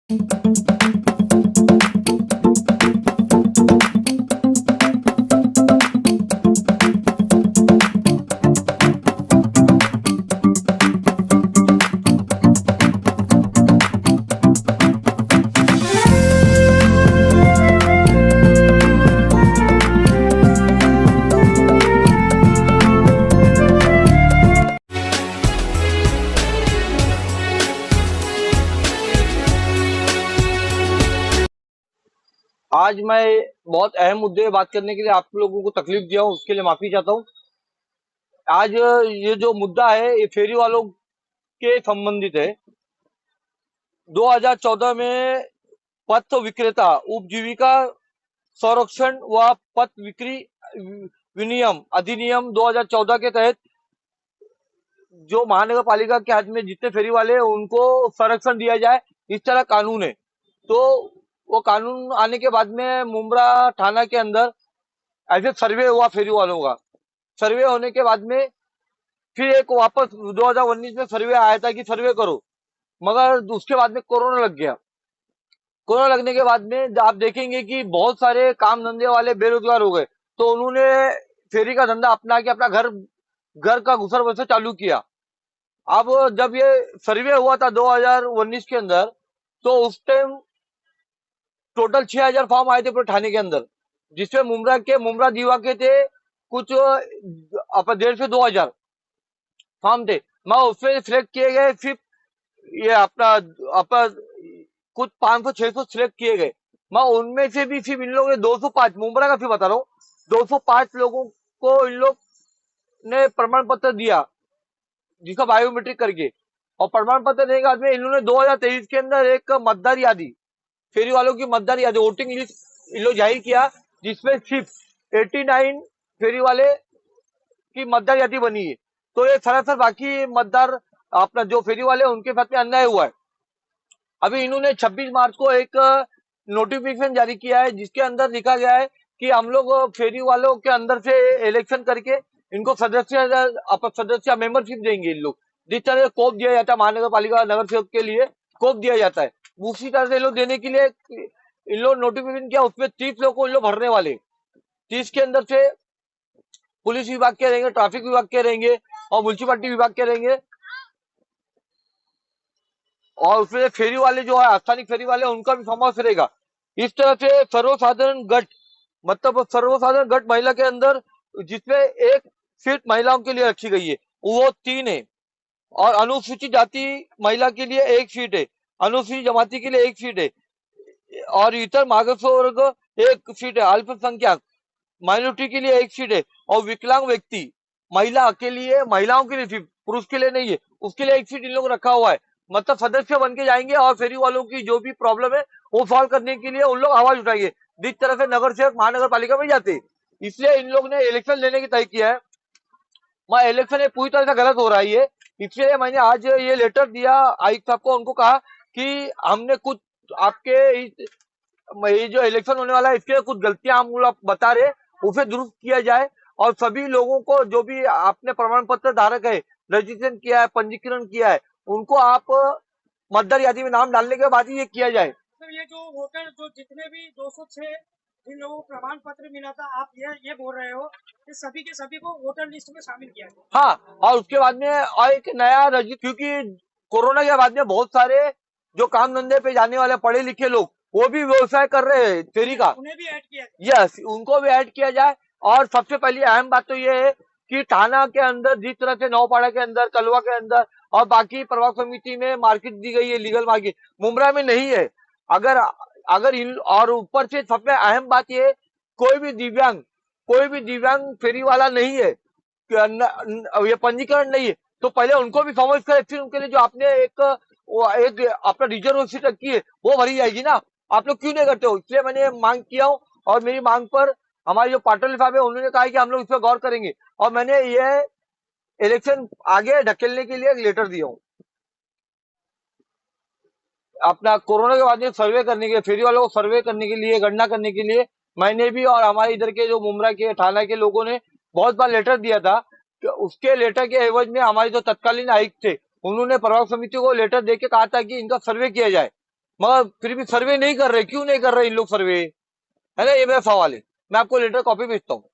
आज मैं बहुत अहम मुद्दे पे बात करने के लिए आप लोगों को तकलीफ दिया हूँ, उसके लिए माफी चाहता हूँ। आज ये जो मुद्दा है ये फेरी वालों के संबंधित है। 2014 में पथ विक्रेता उपजीविका संरक्षण व पथ बिक्री विनियम अधिनियम 2014 के तहत जो महानगर पालिका के हाथ में जितने फेरी वाले हैं उनको संरक्षण दिया जाए, इस तरह कानून है। तो वो कानून आने के बाद में मुंब्रा थाना के अंदर ऐसे सर्वे हुआ फेरी वालों का। सर्वे होने के बाद में फिर एक वापस 2019 में सर्वे आया था कि सर्वे करो, मगर उसके बाद में कोरोना लग गया। कोरोना लगने के बाद में आप देखेंगे कि बहुत सारे काम धंधे वाले बेरोजगार हो गए, तो उन्होंने फेरी का धंधा अपना के अपना घर घर का गुजर बसर चालू किया। अब जब ये सर्वे हुआ था 2019 के अंदर, तो उस टाइम टोटल 6,000 फॉर्म आए थे पूरे थाने के अंदर, जिसमें मुमरा दीवा के थे कुछ 1,500 से 2,000 फॉर्म थे। मैं उसमें सिलेक्ट किए गए, फिर ये अपना अपना कुछ 500-600 सिलेक्ट किए गए। मैं उनमें से भी फिर इन लोगों ने 205 मुंब्रा का फिर बता रहा हूँ, 205 लोगों को इन लोग ने प्रमाण पत्र दिया, जिसका बायोमेट्रिक करके। और प्रमाण पत्र देने के बाद में इन्होंने 2023 के अंदर एक मतदार यादी, फेरी वालों की मतदार यादी वोटिंग लिस्ट इन लोग जाहिर किया, जिसमें सिर्फ 89 फेरी वाले की मतदार यादी बनी है। तो ये सरासर बाकी मतदार अपना जो फेरी वाले उनके साथ में अन्याय हुआ है। अभी इन्होंने 26 मार्च को एक नोटिफिकेशन जारी किया है, जिसके अंदर लिखा गया है कि हम लोग फेरी वालों के अंदर से इलेक्शन करके इनको सदस्य मेंबरशिप देंगे। इन लोग जिस तरह से कोप दिया जाता है महानगर पालिका नगर सेवक के लिए, कोप दिया जाता है, उसी तरह से इन लोग देने के लिए इन लोग नोटिफिकेशन किया। उसमें 30 लोग को इन लोग भरने वाले, 30 के अंदर से पुलिस विभाग के रहेंगे, ट्रैफिक विभाग के रहेंगे और म्यूनसिपालिटी विभाग के रहेंगे। और उसमें फेरी वाले जो है स्थानिक फेरी वाले उनका भी समावेश रहेगा। इस तरह से सर्वसाधारण गट, मतलब सर्वसाधारण गट महिला के अंदर जिसमें एक सीट महिलाओं के लिए रखी गई है वो 3 है, और अनुसूचित जाति महिला के लिए 1 सीट है, अनुसूचित जमाती के लिए 1 सीट है, और इतर मागास वर्ग 1 सीट है, अल्पसंख्यक माइनॉरिटी के लिए 1 सीट है, और विकलांग व्यक्ति महिला के लिए, महिलाओं के लिए सिर्फ, पुरुष के लिए नहीं है, उसके लिए 1 सीट इन लोग रखा हुआ है। मतलब सदस्य बन के जाएंगे और फेरी वालों की जो भी प्रॉब्लम है वो सॉल्व करने के लिए उन लोग आवाज उठाएंगे, जिस तरह से नगर सेवक महानगर पालिका में जाते। इसलिए इन लोग ने इलेक्शन लेने की तय किया है। मैं इलेक्शन ये पूरी तरह से गलत हो रहा है ये, इसलिए मैंने आज ये लेटर दिया आयुक्त साहब को। उनको कहा कि हमने कुछ आपके ये जो इलेक्शन होने वाला है इसके कुछ गलतियां हम लोग बता रहे, उसे दुरुस्त किया जाए, और सभी लोगों को जो भी आपने प्रमाण पत्र धारक है, रजिस्ट्रेशन किया है, पंजीकरण किया है, उनको आप मतदार यादी में नाम डालने के बाद ही ये किया जाए। तो ये जो वोटर जो जितने भी 206 जिन लोगों को प्रमाण पत्र मिला था, आप ये बोल रहे हो कि सभी के सभी को वोटर लिस्ट में शामिल किया गया? हाँ, और उसके बाद में और एक नया क्योंकि कोरोना के बाद में बहुत सारे जो काम धंधे पे जाने वाले पढ़े लिखे लोग वो भी व्यवसाय कर रहे हैं फेरी का, उन्हें भी ऐड किया जाए। यस, उनको भी ऐड किया जाए। और सबसे पहली अहम बात तो ये है कि थाना के अंदर जिस तरह से नौपाड़ा के अंदर, कलवा के अंदर और बाकी प्रभाग समिति में मार्केट दी गई है, लीगल मार्केट, मुंब्रा में नहीं है। अगर अगर इन, और ऊपर से सबसे अहम बात ये, कोई भी दिव्यांग फेरी वाला नहीं है, ये पंजीकरण नहीं है, तो पहले उनको भी समावेश करें, फिर उनके लिए जो आपने एक अपना रिजर्व सीट रखी है वो भरी जाएगी ना। आप लोग क्यों नहीं करते हो? इसलिए मैंने मांग किया हूँ, और मेरी मांग पर हमारे जो पाटिल साहब है उन्होंने कहा कि हम लोग इस पर गौर करेंगे, और मैंने ये इलेक्शन आगे ढकेलने के लिए एक लेटर दिया हूँ। अपना कोरोना के बाद में सर्वे करने के लिए, फेरी वालों को सर्वे करने के लिए, गणना करने के लिए मैंने भी और हमारे इधर के जो मुंब्रा के थाना के लोगों ने बहुत बार लेटर दिया था। कि उसके लेटर के एवज में हमारे जो तत्कालीन आयुक्त थे उन्होंने प्रभाग समिति को लेटर देके कहा था कि इनका सर्वे किया जाए। मगर फिर भी सर्वे नहीं कर रहे, क्यों नहीं कर रहे इन लोग सर्वे? है ना, ये मेरे सवाल है। मैं आपको लेटर कॉपी भेजता हूँ।